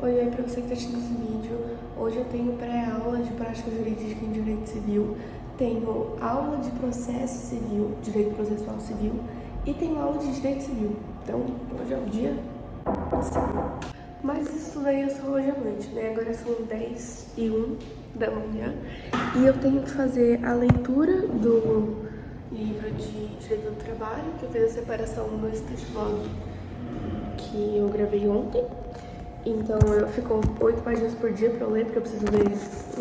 Oi, pra você que tá assistindo esse vídeo. Hoje eu tenho pré-aula de prática jurídica em Direito Civil, tenho aula de processo civil, Direito Processual Civil, e tenho aula de Direito Civil. Então, hoje é o dia civil. Mas isso tudo aí é só hoje à noite, né? Agora são 10h01 da manhã e eu tenho que fazer a leitura do livro de Direito do Trabalho, que eu fiz a separação no Sketchblog que eu gravei ontem. Então eu fico 8 páginas por dia pra eu ler, porque eu preciso ler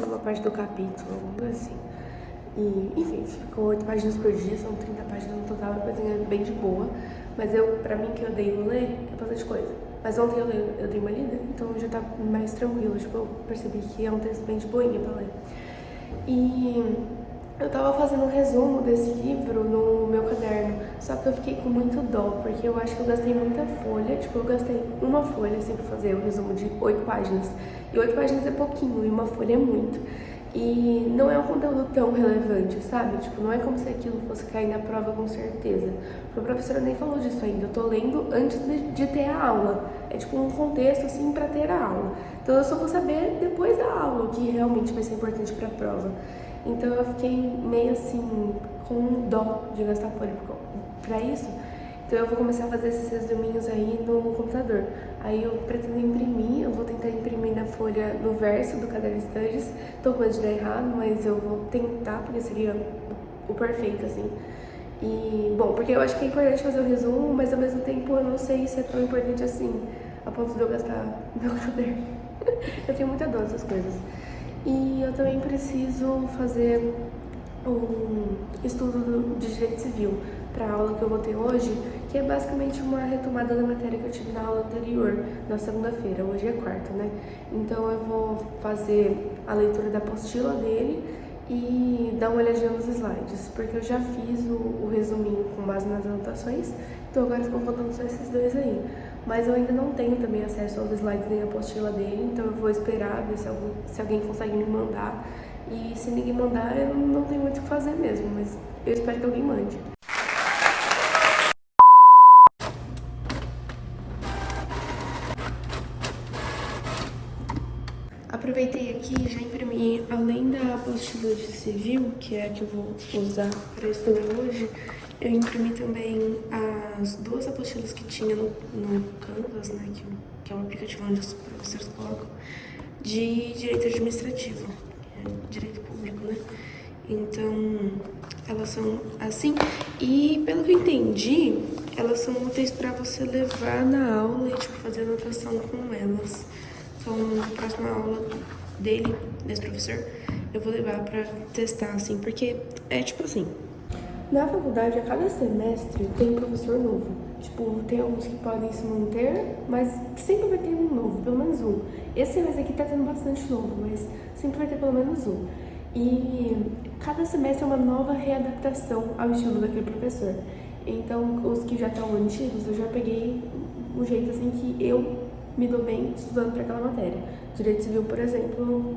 uma parte do capítulo, alguma coisa assim. E, enfim, ficou 8 páginas por dia, são 30 páginas no total, uma coisinha bem de boa. Mas pra mim que eu odeio ler, é bastante coisa. Mas ontem eu dei uma lida, então já tá mais tranquilo, tipo, eu percebi que é um texto bem de boinha pra ler. E eu tava fazendo um resumo desse livro no meu caderno, só que eu fiquei com muito dó, porque eu acho que eu gastei muita folha, tipo, eu gastei uma folha assim pra fazer o resumo de 8 páginas. E 8 páginas é pouquinho, e uma folha é muito. E não é um conteúdo tão relevante, sabe? Tipo, não é como se aquilo fosse cair na prova com certeza. O professor nem falou disso ainda, eu tô lendo antes de ter a aula. É tipo um contexto, assim, pra ter a aula. Então eu só vou saber depois da aula o que realmente vai ser importante pra prova. Então eu fiquei meio assim, com dó de gastar folha pra isso. Então eu vou começar a fazer esses resuminhos aí no computador. Aí eu pretendo imprimir, eu vou tentar imprimir na folha, no verso do caderno Studies. Tô com medo de dar errado, mas eu vou tentar, porque seria o perfeito, assim. E, bom, porque eu acho que é importante fazer o resumo, mas ao mesmo tempo eu não sei se é tão importante assim, a ponto de eu gastar meu caderno. Eu tenho muita dor dessas coisas. E eu também preciso fazer um estudo de Direito Civil para a aula que eu vou ter hoje, que é basicamente uma retomada da matéria que eu tive na aula anterior, na segunda-feira. Hoje é quarta, né? Então eu vou fazer a leitura da apostila dele e dar uma olhadinha nos slides, porque eu já fiz o resuminho com base nas anotações, então agora estou faltando só esses dois aí. Mas eu ainda não tenho também acesso aos slides nem à apostila dele, então eu vou esperar ver se alguém consegue me mandar. E se ninguém mandar, eu não tenho muito o que fazer mesmo, mas eu espero que alguém mande. Aproveitei aqui e já imprimi, além da apostila de civil, que é a que eu vou usar para estudar hoje, eu imprimi também as duas apostilas que tinha no Canvas, né, que é um aplicativo onde os professores colocam, de direito administrativo, direito público, né? Então, elas são assim, e pelo que eu entendi, elas são úteis para você levar na aula e, tipo, fazer anotação com elas. Então, na próxima aula dele, desse professor, eu vou levar pra testar, assim, porque é tipo assim. Na faculdade, a cada semestre tem um professor novo. Tipo, tem alguns que podem se manter, mas sempre vai ter um novo, pelo menos um. Esse semestre aqui tá tendo bastante novo, mas sempre vai ter pelo menos um. E cada semestre é uma nova readaptação ao estilo daquele professor. Então, os que já estão antigos, eu já peguei um jeito, assim, que eu me dou bem estudando para aquela matéria. Direito Civil, por exemplo,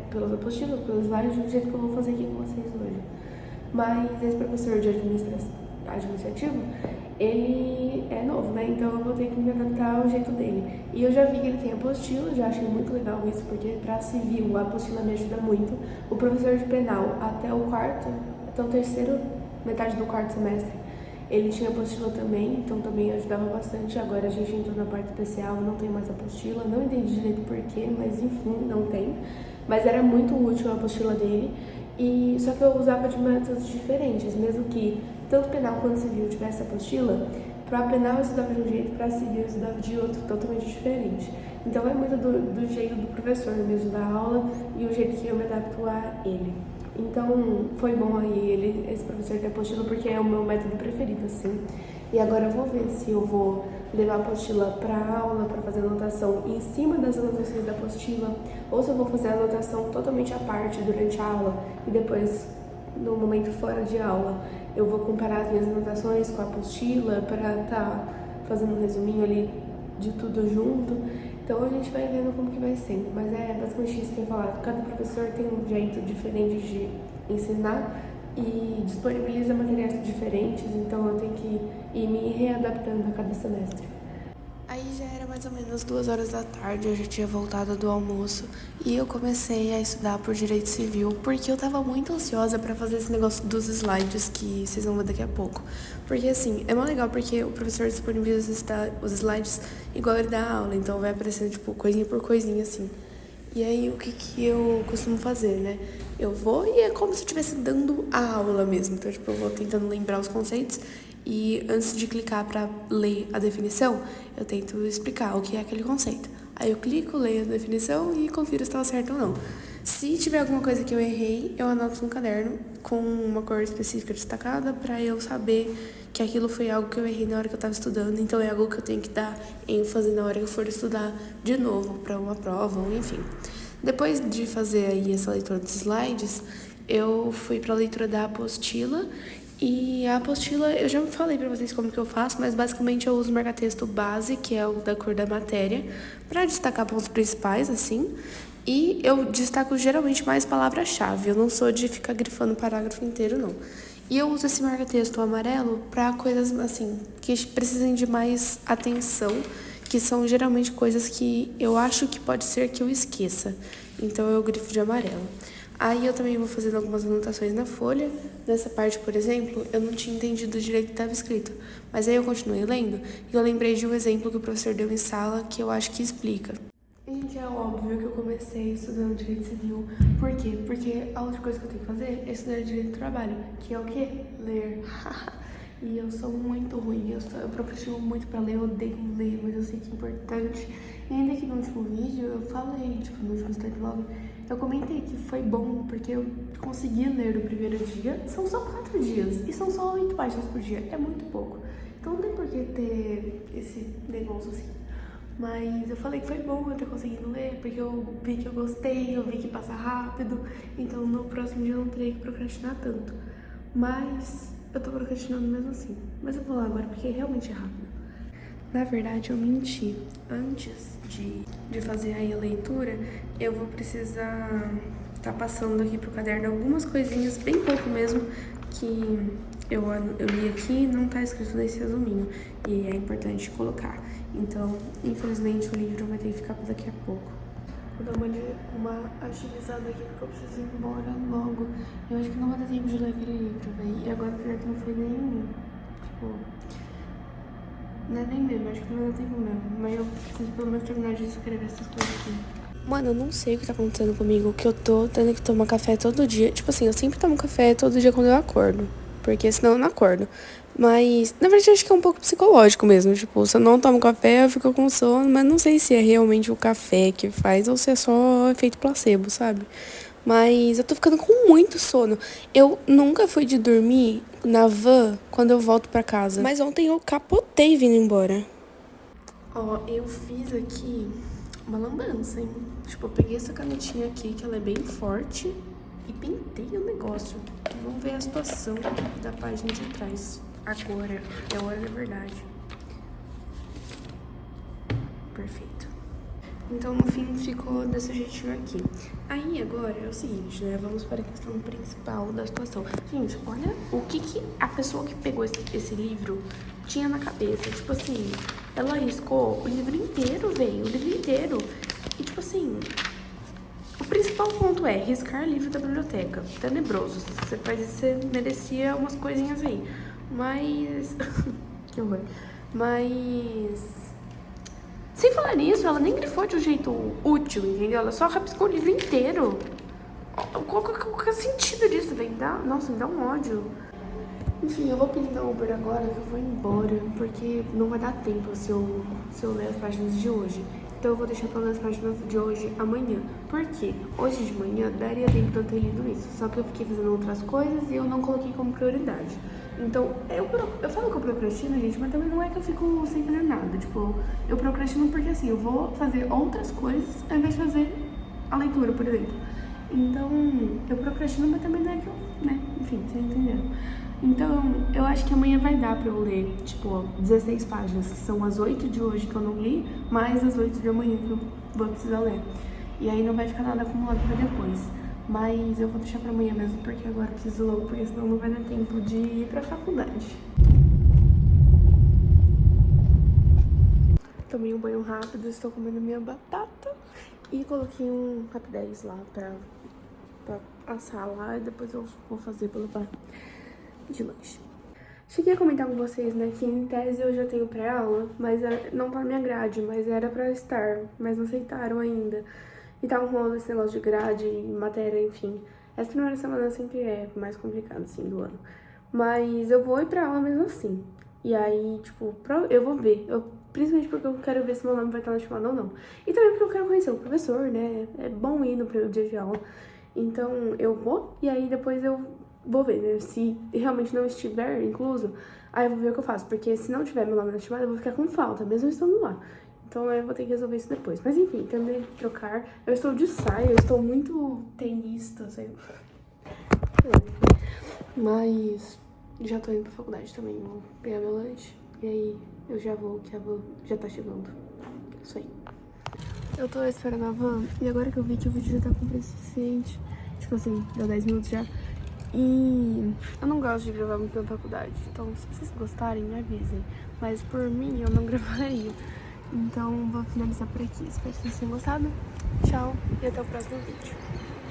pelas apostilas, pelos slides, do jeito que eu vou fazer aqui com vocês hoje. Mas esse professor de administrativo, ele é novo, né? Então eu vou ter que me adaptar ao jeito dele. E eu já vi que ele tem apostila, já achei muito legal isso, porque para civil a apostila me ajuda muito. O professor de penal, até o terceiro, metade do quarto semestre, ele tinha apostila também, então também ajudava bastante. Agora a gente entrou na parte especial, não tem mais apostila, não entendi direito porquê, mas enfim, não tem. Mas era muito útil a apostila dele, e só que eu usava de métodos diferentes, mesmo que tanto penal quanto civil tivesse apostila, para penal eu estudava de um jeito, para civil eu estudava de outro, totalmente diferente. Então é muito do jeito do professor mesmo da aula e o jeito que eu me adapto a ele. Então, foi bom aí esse professor ter apostila, porque é o meu método preferido, assim. E agora eu vou ver se eu vou levar a apostila pra aula, pra fazer anotação em cima das anotações da apostila, ou se eu vou fazer a anotação totalmente à parte durante a aula e depois, no momento fora de aula, eu vou comparar as minhas anotações com a apostila pra tá fazendo um resuminho ali de tudo junto. Então a gente vai vendo como que vai sendo, mas é basicamente isso que eu ia falar. Cada professor tem um jeito diferente de ensinar e disponibiliza materiais diferentes, então eu tenho que ir me readaptando a cada semestre. Aí já era mais ou menos 2 horas da tarde, eu já tinha voltado do almoço e eu comecei a estudar por Direito Civil porque eu tava muito ansiosa pra fazer esse negócio dos slides que vocês vão ver daqui a pouco. Porque assim, é muito legal porque o professor disponibiliza os slides igual ele dá aula, então vai aparecendo tipo coisinha por coisinha assim. E aí o que eu costumo fazer, né? Eu vou e é como se eu estivesse dando a aula mesmo, então tipo, eu vou tentando lembrar os conceitos. E antes de clicar para ler a definição, eu tento explicar o que é aquele conceito. Aí eu clico, leio a definição e confiro se estava certo ou não. Se tiver alguma coisa que eu errei, eu anoto no caderno com uma cor específica destacada para eu saber que aquilo foi algo que eu errei na hora que eu estava estudando. Então é algo que eu tenho que dar ênfase na hora que eu for estudar de novo para uma prova ou enfim. Depois de fazer aí essa leitura dos slides, eu fui para a leitura da apostila. E a apostila, eu já falei pra vocês como que eu faço, mas basicamente eu uso o marca-texto base, que é o da cor da matéria, pra destacar pontos principais, assim. E eu destaco geralmente mais palavra-chave, eu não sou de ficar grifando o parágrafo inteiro, não. E eu uso esse marca-texto amarelo pra coisas, assim, que precisem de mais atenção, que são geralmente coisas que eu acho que pode ser que eu esqueça. Então eu grifo de amarelo. Aí eu também vou fazendo algumas anotações na folha. Nessa parte, por exemplo, eu não tinha entendido direito o que estava escrito. Mas aí eu continuei lendo e eu lembrei de um exemplo que o professor deu em sala que eu acho que explica. Gente, é óbvio que eu comecei estudando Direito Civil. Por quê? Porque a outra coisa que eu tenho que fazer é estudar Direito do Trabalho, que é o quê? Ler. E eu sou muito ruim, eu procrastino muito pra ler, eu odeio ler, mas eu sei que é importante. E ainda que no último vídeo eu falei, tipo, no último study vlog, eu comentei que foi bom porque eu consegui ler no primeiro dia. São só 4 dias e são só 8 páginas por dia, é muito pouco. Então não tem por que ter esse negócio assim. Mas eu falei que foi bom eu ter conseguido ler, porque eu vi que eu gostei, eu vi que passa rápido. Então no próximo dia eu não terei que procrastinar tanto. Mas eu tô procrastinando mesmo assim. Mas eu vou lá agora porque realmente é rápido. Na verdade, eu menti. Antes de fazer aí a leitura, eu vou precisar estar passando aqui pro caderno algumas coisinhas, bem pouco mesmo, que eu li aqui e não tá escrito nesse resuminho. E é importante colocar. Então, infelizmente, o livro vai ter que ficar por daqui a pouco. Vou dar uma agilizada aqui porque eu preciso ir embora logo. Eu acho que não vai dar tempo de ler aquele livro, velho. E agora, pior que não foi nem, tipo... Não é nem mesmo, acho que não vai dar tempo mesmo. Mas eu preciso pelo menos terminar de escrever essas coisas aqui. Mano, eu não sei o que tá acontecendo comigo, que eu tô tendo que tomar café todo dia. Tipo assim, eu sempre tomo café todo dia quando eu acordo. Porque senão eu não acordo. Mas, na verdade, eu acho que é um pouco psicológico mesmo. Tipo, se eu não tomo café, eu fico com sono. Mas não sei se é realmente o café que faz ou se é só efeito placebo, sabe? Mas eu tô ficando com muito sono. Eu nunca fui de dormir na van quando eu volto pra casa. Mas ontem eu capotei vindo embora. Ó, eu fiz aqui uma lambança, hein? Tipo, eu peguei essa canetinha aqui, que ela é bem forte, e pintei o negócio. Vamos ver a situação da página de trás. Agora é a hora da verdade. Perfeito. Então, no fim, ficou desse jeitinho aqui. Aí, agora é o seguinte, né? Vamos para a questão principal da situação. Gente, olha o que a pessoa que pegou esse livro tinha na cabeça. Tipo assim, ela riscou o livro inteiro, velho. O livro inteiro. E, tipo assim, o principal ponto é riscar livro da biblioteca. Tenebroso. Você merecia umas coisinhas aí. Mas... que horror. Mas... sem falar nisso, ela nem grifou de um jeito útil, entendeu? Ela só rabiscou o livro inteiro. Qual que é o sentido disso, velho? Nossa, me dá um ódio. Enfim, eu vou pedir da Uber agora que eu vou embora, porque não vai dar tempo se eu ler as páginas de hoje. Então eu vou deixar pra ler as páginas de hoje amanhã. Por quê? Hoje de manhã daria tempo de eu ter lido isso. Só que eu fiquei fazendo outras coisas e eu não coloquei como prioridade. Então, eu falo que eu procrastino, gente, mas também não é que eu fico sem fazer nada. Tipo, eu procrastino porque assim, eu vou fazer outras coisas ao invés de fazer a leitura, por exemplo. Então, eu procrastino, mas também não é que eu, né? Enfim, vocês entenderam. Então, eu acho que amanhã vai dar pra eu ler, tipo, 16 páginas, que são as 8 de hoje que eu não li, mais as 8 de amanhã que eu vou precisar ler. E aí não vai ficar nada acumulado pra depois. Mas eu vou deixar pra amanhã mesmo, porque agora eu preciso logo, porque senão não vai dar tempo de ir pra faculdade. Tô tomei um banho rápido, estou comendo minha batata e coloquei um Rapidez lá pra assar lá e depois eu vou fazer pra levar de lanche. Cheguei a comentar com vocês, né, que em tese eu já tenho pré-aula, mas não tá na minha grade, mas era pra estar, mas não aceitaram ainda. E tá rolando esse negócio de grade, matéria, enfim. Essa primeira semana sempre é mais complicada, assim, do ano. Mas eu vou ir pra aula mesmo assim. E aí, tipo, eu vou ver. Principalmente porque eu quero ver se meu nome vai estar na chamada ou não. E também porque eu quero conhecer o professor, né? É bom ir no primeiro dia de aula. Então, eu vou e aí depois eu vou ver, né? Se realmente não estiver incluso, aí eu vou ver o que eu faço. Porque se não tiver meu nome na chamada, eu vou ficar com falta, mesmo estando lá. Então eu vou ter que resolver isso depois. Mas enfim, terminei de trocar. Eu estou de saia, eu estou muito tenista, sei lá. Mas já tô indo pra faculdade também. Vou pegar meu lanche. E aí eu já vou, que a van já tá chegando. Isso aí. Eu tô esperando a van. E agora que eu vi que o vídeo já tá com preço suficiente. Tipo assim, deu 10 minutos já. E eu não gosto de gravar muito na faculdade. Então se vocês gostarem, me avisem. Mas por mim, eu não gravaria. Então, vou finalizar por aqui. Espero que vocês tenham gostado. Tchau e até o próximo vídeo.